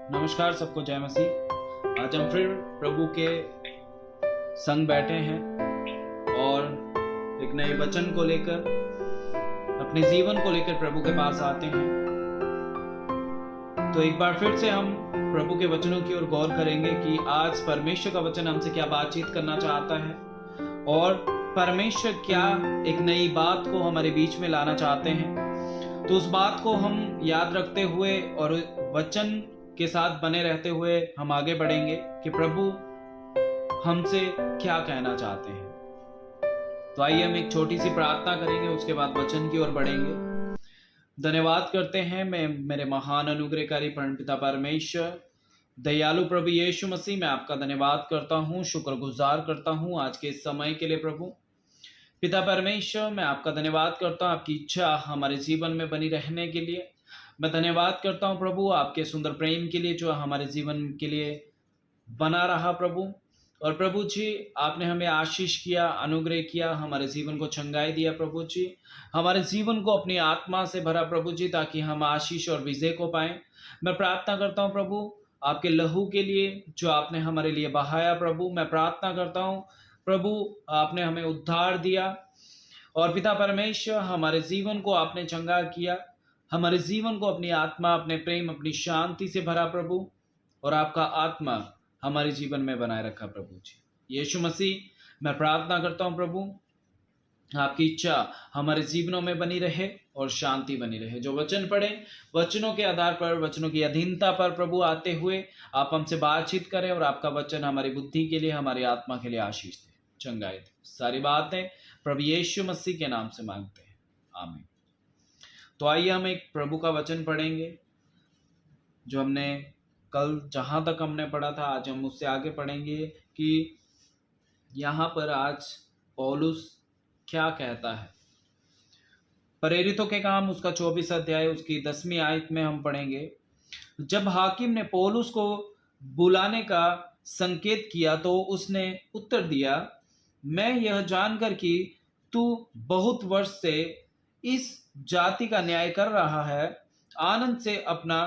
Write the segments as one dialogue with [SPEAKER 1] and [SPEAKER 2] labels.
[SPEAKER 1] नमस्कार सबको, जय मसीह। आज हम फिर प्रभु के संग बैठे हैं और एक नए वचन को लेकर, अपने जीवन को लेकर प्रभु के पास आते हैं। तो एक बार फिर से हम प्रभु के वचनों की ओर गौर करेंगे कि आज परमेश्वर का वचन हमसे क्या बातचीत करना चाहता है और परमेश्वर क्या एक नई बात को हमारे बीच में लाना चाहते हैं। तो उस बात को हम याद रखते हुए और वचन के साथ बने रहते हुए हम आगे बढ़ेंगे कि प्रभु हमसे क्या कहना चाहते हैं। तो आइए हम एक छोटी सी प्रार्थना करेंगे, उसके बाद वचन की ओर बढ़ेंगे। धन्यवाद करते हैं मैं मेरे महान अनुग्रहकारी परमपिता परमेश्वर, दयालु प्रभु यीशु मसीह, मैं आपका धन्यवाद करता हूँ, शुक्रगुजार करता हूँ आज के इस समय के लिए। प्रभु पिता परमेश्वर, मैं आपका धन्यवाद करता हूँ आपकी इच्छा हमारे जीवन में बनी रहने के लिए। मैं धन्यवाद करता हूँ प्रभु आपके सुंदर प्रेम के लिए जो हमारे जीवन के लिए बना रहा प्रभु। और प्रभु जी, आपने हमें आशीष किया, अनुग्रह किया, हमारे जीवन को चंगाई दिया प्रभु जी, हमारे जीवन को अपनी आत्मा से भरा प्रभु जी, ताकि हम आशीष और विजय को पाएं। मैं प्रार्थना करता हूँ प्रभु आपके लहू के लिए जो आपने हमारे लिए बहाया प्रभु। मैं प्रार्थना करता हूँ प्रभु आपने हमें उद्धार दिया और पिता परमेश्वर हमारे जीवन को आपने चंगा किया, हमारे जीवन को अपनी आत्मा, अपने प्रेम, अपनी शांति से भरा प्रभु, और आपका आत्मा हमारे जीवन में बनाए रखा प्रभु जी। यीशु मसीह, मैं प्रार्थना करता हूँ प्रभु आपकी इच्छा हमारे जीवनों में बनी रहे और शांति बनी रहे। जो वचन पढ़े, वचनों के आधार पर, वचनों की अधीनता पर प्रभु आते हुए आप हमसे बातचीत करें और आपका वचन हमारी बुद्धि के लिए, हमारी आत्मा के लिए आशीष दे, चंगाई दे। सारी बातें प्रभु यीशु मसीह के नाम से मांगते हैं, आमीन। तो आइए हम एक प्रभु का वचन पढ़ेंगे जो हमने कल जहां तक हमने पढ़ा था, आज हम उससे आगे पढ़ेंगे कि यहाँ पर आज पौलुस क्या कहता है। प्रेरितों के काम उसका 24 अध्याय उसकी 10वीं आयत में हम पढ़ेंगे। जब हाकिम ने पौलुस को बुलाने का संकेत किया तो उसने उत्तर दिया, मैं यह जानकर कि तू बहुत वर्ष से इस जाति का न्याय कर रहा है, आनंद से अपना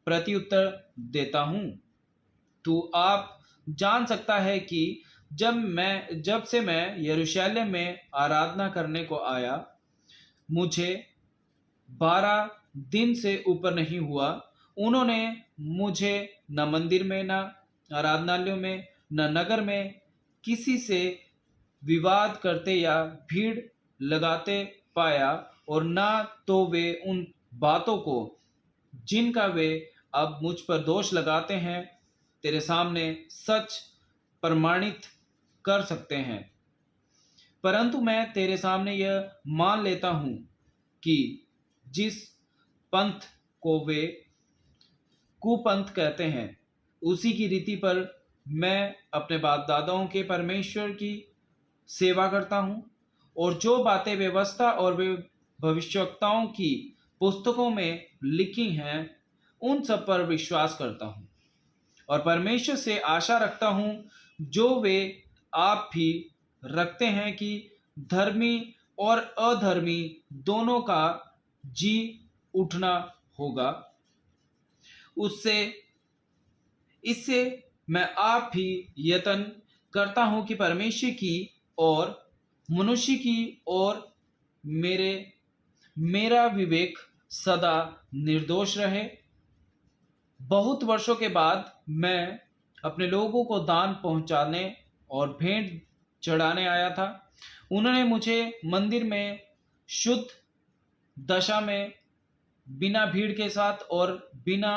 [SPEAKER 1] प्रत्युत्तर देता हूं। तू आप जान सकता है कि जब से मैं यरूशलेम में आराधना करने को आया, मुझे 12 दिन से ऊपर नहीं हुआ। उन्होंने मुझे न मंदिर में, न आराधनालयों में, न नगर में किसी से विवाद करते या भीड़ लगाते पाया, और ना तो वे उन बातों को जिनका वे अब मुझ पर दोष लगाते हैं तेरे सामने सच प्रमाणित कर सकते हैं। परंतु मैं तेरे सामने यह मान लेता हूं कि जिस पंथ को वे कुपंथ कहते हैं, उसी की रीति पर मैं अपने बाप दादाओं के परमेश्वर की सेवा करता हूं, और जो बातें व्यवस्था और वे भविष्यवक्ताओं की पुस्तकों में लिखी हैं उन सब पर विश्वास करता हूं, और परमेश्वर से आशा रखता हूं जो वे आप भी रखते हैं कि धर्मी और अधर्मी दोनों का जी उठना होगा। इससे मैं आप भी यत्न करता हूं कि परमेश्वर की और मनुष्य की और मेरा विवेक सदा निर्दोष रहे। बहुत वर्षों के बाद मैं अपने लोगों को दान पहुंचाने और भेंट चढ़ाने आया था। उन्होंने मुझे मंदिर में शुद्ध दशा में बिना भीड़ के साथ और बिना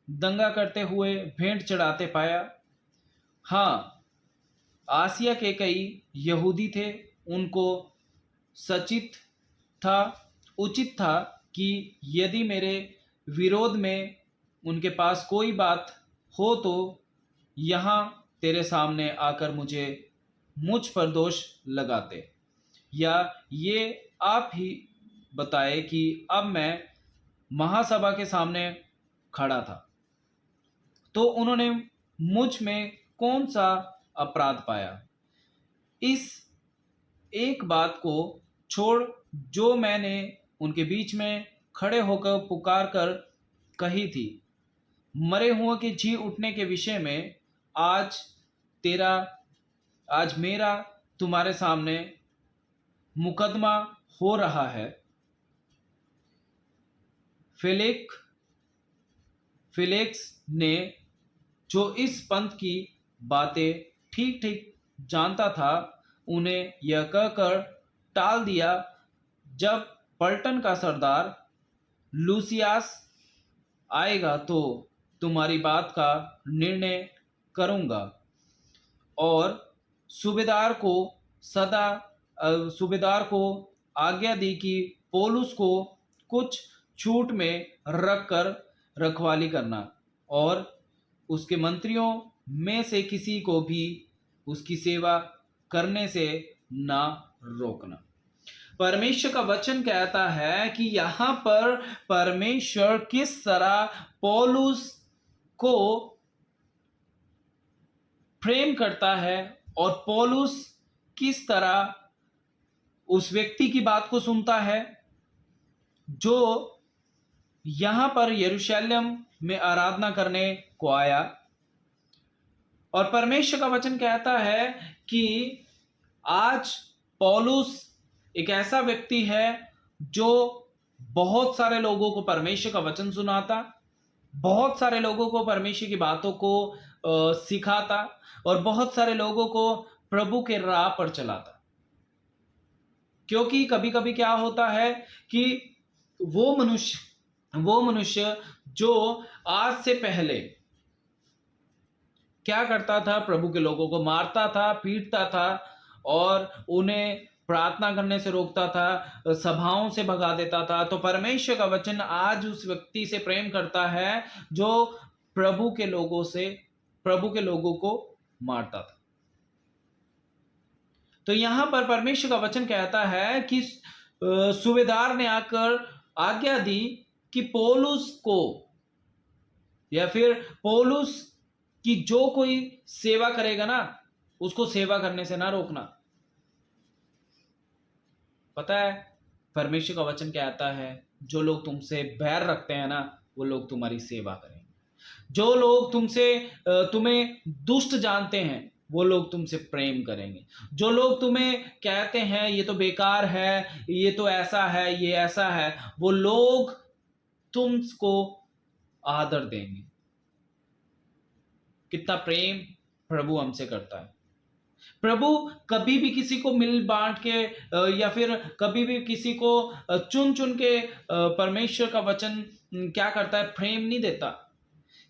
[SPEAKER 1] दंगा करते हुए भेंट चढ़ाते पाया। हाँ, आसिया के कई यहूदी थे, उनको उचित था कि यदि मेरे विरोध में उनके पास कोई बात हो तो यहाँ तेरे सामने आकर मुझ पर दोष लगाते, या ये आप ही बताए कि अब मैं महासभा के सामने खड़ा था तो उन्होंने मुझ में कौन सा अपराध पाया। इस एक बात को छोड़ जो मैंने उनके बीच में खड़े होकर पुकार कर कही थी, मरे हुओं के जी उठने के विषय में आज मेरा तुम्हारे सामने मुकदमा हो रहा है। फिलिक्स ने, जो इस पंथ की बातें ठीक ठीक जानता था, उन्हें यह कहकर टाल दिया, जब पलटन का सरदार लूसियास आएगा तो तुम्हारी बात का निर्णय करूंगा। और सूबेदार को आज्ञा दी कि पौलुस को कुछ छूट में रखकर रखवाली करना और उसके मंत्रियों में से किसी को भी उसकी सेवा करने से ना रोकना। परमेश्वर का वचन कहता है कि यहां पर परमेश्वर किस तरह पौलुस को प्रेम करता है और पौलुस किस तरह उस व्यक्ति की बात को सुनता है जो यहां पर यरूशलेम में आराधना करने को आया। और परमेश्वर का वचन कहता है कि आज पौलुस एक ऐसा व्यक्ति है जो बहुत सारे लोगों को परमेश्वर का वचन सुनाता, बहुत सारे लोगों को परमेश्वर की बातों को सिखाता और बहुत सारे लोगों को प्रभु के राह पर चलाता। क्योंकि कभी कभी क्या होता है कि वो मनुष्य जो आज से पहले क्या करता था, प्रभु के लोगों को मारता था, पीटता था और उन्हें प्रार्थना करने से रोकता था, सभाओं से भगा देता था। तो परमेश्वर का वचन आज उस व्यक्ति से प्रेम करता है जो प्रभु के लोगों को मारता था। तो यहां पर परमेश्वर का वचन कहता है कि सूबेदार ने आकर आज्ञा दी कि पौलुस को या फिर पौलुस की जो कोई सेवा करेगा ना, उसको सेवा करने से ना रोकना। पता है परमेश्वर का वचन कहता है जो लोग तुमसे बैर रखते हैं ना, वो लोग तुम्हारी सेवा करेंगे। जो लोग तुम्हें दुष्ट जानते हैं, वो लोग तुमसे प्रेम करेंगे। जो लोग तुम्हें कहते हैं ये तो बेकार है, ये तो ऐसा है, ये ऐसा है, वो लोग तुमको आदर देंगे। कितना प्रेम प्रभु हमसे करता है। प्रभु कभी भी किसी को मिल बांट के या फिर कभी भी किसी को चुन चुन के परमेश्वर का वचन क्या करता है, प्रेम नहीं देता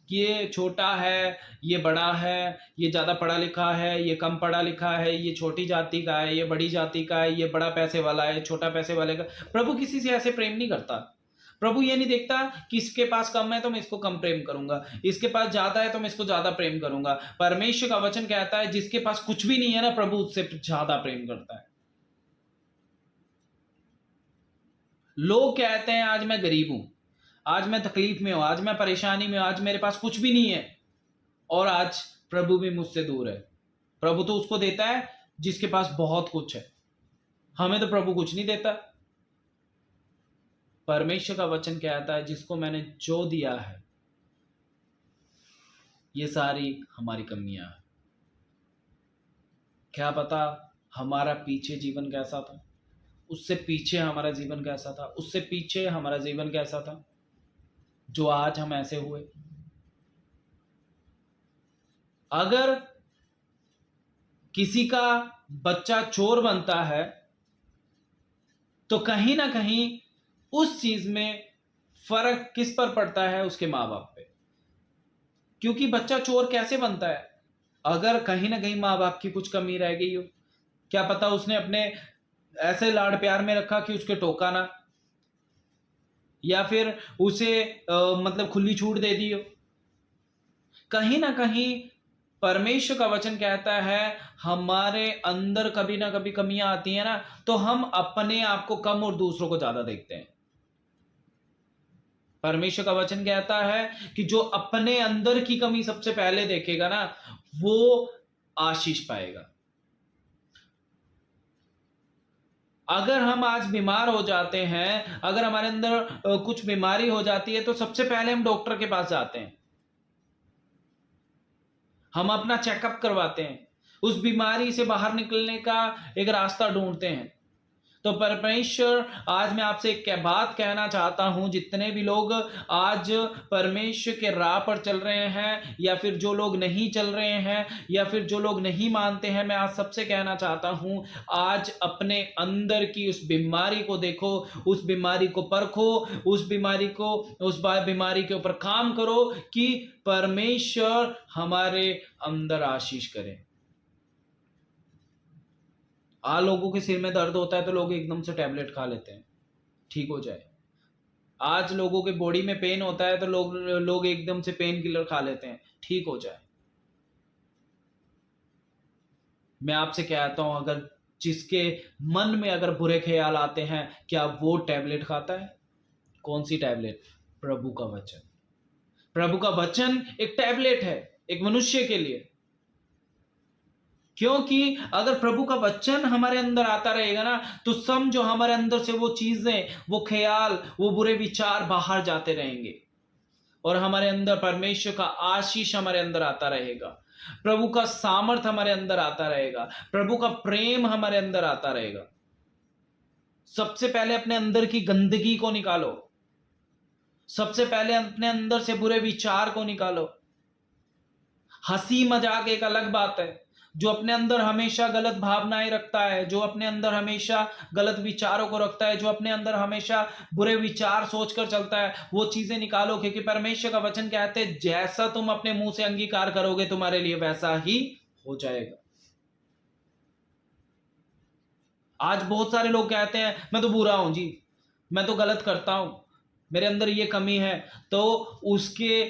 [SPEAKER 1] कि ये छोटा है, ये बड़ा है, ये ज्यादा पढ़ा लिखा है, ये कम पढ़ा लिखा है, ये छोटी जाति का है, ये बड़ी जाति का है, ये बड़ा पैसे वाला है, छोटा पैसे वाले का। प्रभु किसी से ऐसे प्रेम नहीं करता। प्रभु ये नहीं देखता कि इसके पास कम है तो मैं इसको कम प्रेम करूंगा, इसके पास ज्यादा है तो मैं इसको ज्यादा प्रेम करूंगा। परमेश्वर का वचन कहता है जिसके पास कुछ भी नहीं है ना, प्रभु उससे ज्यादा प्रेम करता है। लोग कहते हैं आज मैं गरीब हूं, आज मैं तकलीफ में हूं, आज मैं परेशानी में हूं, आज मेरे पास कुछ भी नहीं है, और आज प्रभु भी मुझसे दूर है। प्रभु तो उसको देता है जिसके पास बहुत कुछ है। हमें तो प्रभु कुछ नहीं देता। परमेश्वर का वचन कहता है जिसको मैंने जो दिया है, ये सारी हमारी कमियां हैं। क्या पता हमारा पीछे जीवन कैसा था, उससे पीछे हमारा जीवन कैसा था, उससे पीछे हमारा जीवन कैसा था, जो आज हम ऐसे हुए। अगर किसी का बच्चा चोर बनता है तो कहीं ना कहीं उस चीज में फर्क किस पर पड़ता है, उसके माँ बाप पे। क्योंकि बच्चा चोर कैसे बनता है, अगर कहीं ना कहीं माँ बाप की कुछ कमी रह गई हो। क्या पता उसने अपने ऐसे लाड प्यार में रखा कि उसके टोका ना, या फिर उसे मतलब खुली छूट दे दी हो। कहीं ना कहीं परमेश्वर का वचन कहता है हमारे अंदर कभी ना कभी कमियां आती हैं ना, तो हम अपने आप को कम और दूसरों को ज्यादा देखते हैं। परमेश्वर का वचन कहता है कि जो अपने अंदर की कमी सबसे पहले देखेगा ना, वो आशीष पाएगा। अगर हम आज बीमार हो जाते हैं, अगर हमारे अंदर कुछ बीमारी हो जाती है, तो सबसे पहले हम डॉक्टर के पास जाते हैं। हम अपना चेकअप करवाते हैं, उस बीमारी से बाहर निकलने का एक रास्ता ढूंढते हैं। तो परमेश्वर, आज मैं आपसे एक बात कहना चाहता हूं, जितने भी लोग आज परमेश्वर के राह पर चल रहे हैं, या फिर जो लोग नहीं चल रहे हैं, या फिर जो लोग नहीं मानते हैं, मैं आज सबसे कहना चाहता हूं, आज अपने अंदर की उस बीमारी को देखो, उस बीमारी को परखो, उस बीमारी के ऊपर काम करो कि परमेश्वर हमारे अंदर आशीष करे। लोगों के सिर में दर्द होता है तो लोग एकदम से टैबलेट खा लेते हैं, ठीक हो जाए। आज लोगों के बॉडी में पेन होता है तो लोग एकदम से पेन किलर खा लेते हैं, ठीक हो जाए। मैं आपसे कहता हूं, अगर जिसके मन में अगर बुरे ख्याल आते हैं, क्या वो टैबलेट खाता है? कौन सी टैबलेट? प्रभु का वचन। प्रभु का वचन एक टैबलेट है एक मनुष्य के लिए, क्योंकि अगर प्रभु का वचन हमारे अंदर आता रहेगा ना, तो समझो हमारे अंदर से वो चीजें, वो ख्याल, वो बुरे विचार बाहर जाते रहेंगे और हमारे अंदर परमेश्वर का आशीष हमारे अंदर आता रहेगा, प्रभु का सामर्थ हमारे अंदर आता रहेगा, प्रभु का प्रेम हमारे अंदर आता रहेगा। सबसे पहले अपने अंदर की गंदगी को निकालो, सबसे पहले अपने अंदर से बुरे विचार को निकालो। हंसी मजाक एक अलग बात है, जो अपने अंदर हमेशा गलत भावनाएं रखता है, जो अपने अंदर हमेशा गलत विचारों को रखता है, जो अपने अंदर हमेशा बुरे विचार सोचकर चलता है, वो चीजें निकालो। क्योंकि परमेश्वर का वचन कहते हैं, जैसा तुम अपने मुंह से अंगीकार करोगे तुम्हारे लिए वैसा ही हो जाएगा। आज बहुत सारे लोग कहते हैं, मैं तो बुरा हूं जी, मैं तो गलत करता हूं, मेरे अंदर ये कमी है, तो उसके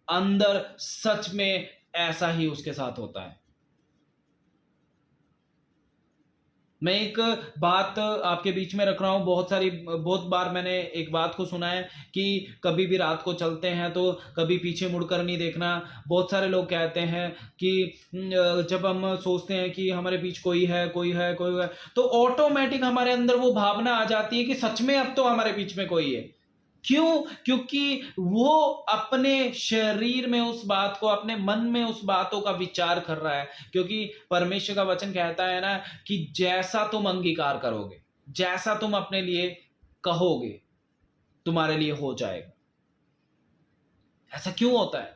[SPEAKER 1] अंदर सच में ऐसा ही उसके साथ होता है। मैं एक बात आपके बीच में रख रहा हूँ, बहुत बार मैंने एक बात को सुना है कि कभी भी रात को चलते हैं तो कभी पीछे मुड़कर नहीं देखना। बहुत सारे लोग कहते हैं कि जब हम सोचते हैं कि हमारे बीच कोई है तो ऑटोमेटिक हमारे अंदर वो भावना आ जाती है कि सच में अब तो हमारे बीच में कोई है। क्यों? क्योंकि वो अपने शरीर में उस बात को, अपने मन में उस बातों का विचार कर रहा है। क्योंकि परमेश्वर का वचन कहता है ना कि जैसा तुम अंगीकार करोगे, जैसा तुम अपने लिए कहोगे, तुम्हारे लिए हो जाएगा। ऐसा क्यों होता है?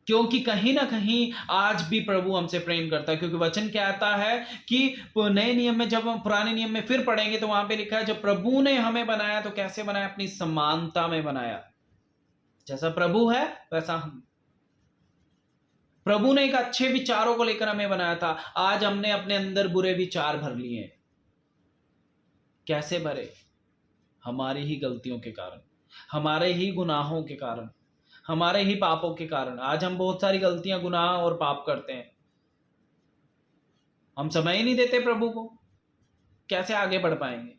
[SPEAKER 1] क्योंकि कहीं ना कहीं आज भी प्रभु हमसे प्रेम करता है। क्योंकि वचन कहता है कि नए नियम में, जब हम पुराने नियम में फिर पढ़ेंगे तो वहां पे लिखा है, जब प्रभु ने हमें बनाया तो कैसे बनाया? अपनी समानता में बनाया। जैसा प्रभु है वैसा हम। प्रभु ने एक अच्छे विचारों को लेकर हमें बनाया था, आज हमने अपने अंदर बुरे विचार भर लिए। कैसे भरे? हमारी ही गलतियों के कारण, हमारे ही गुनाहों के कारण, हमारे ही पापों के कारण। आज हम बहुत सारी गलतियां, गुनाह और पाप करते हैं। हम समय ही नहीं देते प्रभु को, कैसे आगे बढ़ पाएंगे?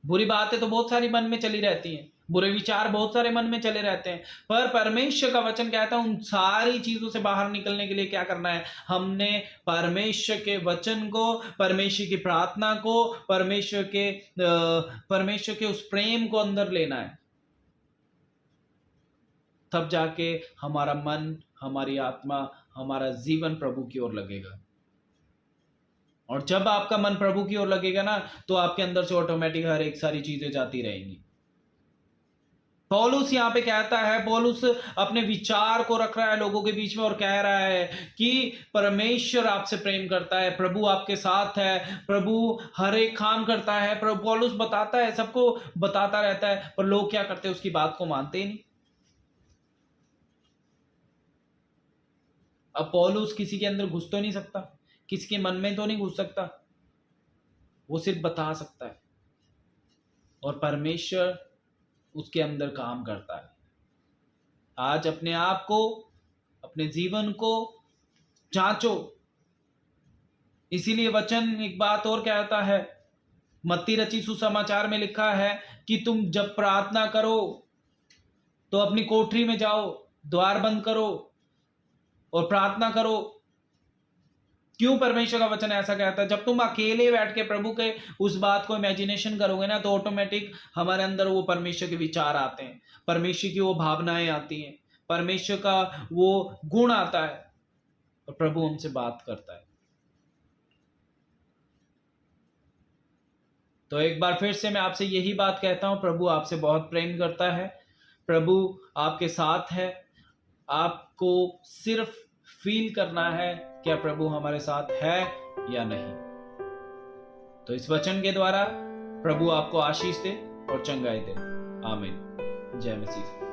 [SPEAKER 1] बुरी बातें तो बहुत सारी मन में चली रहती हैं, बुरे विचार बहुत सारे मन में चले रहते हैं, पर परमेश्वर का वचन कहता है उन सारी चीजों से बाहर निकलने के लिए क्या करना है? हमने परमेश्वर के वचन को, परमेश्वर की प्रार्थना को, परमेश्वर के उस प्रेम को अंदर लेना है। तब जाके हमारा मन, हमारी आत्मा, हमारा जीवन प्रभु की ओर लगेगा। और जब आपका मन प्रभु की ओर लगेगा ना, तो आपके अंदर से ऑटोमेटिक हर एक सारी चीजें जाती रहेंगी। पौलुस यहां पे कहता है, पौलुस अपने विचार को रख रहा है लोगों के बीच में और कह रहा है कि परमेश्वर आपसे प्रेम करता है, प्रभु आपके साथ है, प्रभु हर एक काम करता है। प्रभु पौलुस बताता है, सबको बताता रहता है, पर लोग क्या करते हैं? उसकी बात को मानते ही नहीं। अब पौलुस किसी के अंदर घुस तो नहीं सकता, किसी के मन में तो नहीं घुस सकता, वो सिर्फ बता सकता है और परमेश्वर उसके अंदर काम करता है। आज अपने आप को, अपने जीवन को जांचो। इसीलिए वचन एक बात और कहता है, मत्ती रची सुसमाचार में लिखा है कि तुम जब प्रार्थना करो तो अपनी कोठरी में जाओ, द्वार बंद करो और प्रार्थना करो। क्यों परमेश्वर का वचन ऐसा कहता है? जब तुम अकेले बैठ के प्रभु के उस बात को इमेजिनेशन करोगे ना, तो ऑटोमेटिक हमारे अंदर वो परमेश्वर के विचार आते हैं, परमेश्वर की वो भावनाएं आती हैं, परमेश्वर का वो गुण आता है और प्रभु हमसे बात करता है। तो एक बार फिर से मैं आपसे यही बात कहता हूं, प्रभु आपसे बहुत प्रेम करता है, प्रभु आपके साथ है। आपको सिर्फ फील करना है क्या प्रभु हमारे साथ है या नहीं। तो इस वचन के द्वारा प्रभु आपको आशीष दे और चंगाई दे। आमीन। जय मसीह।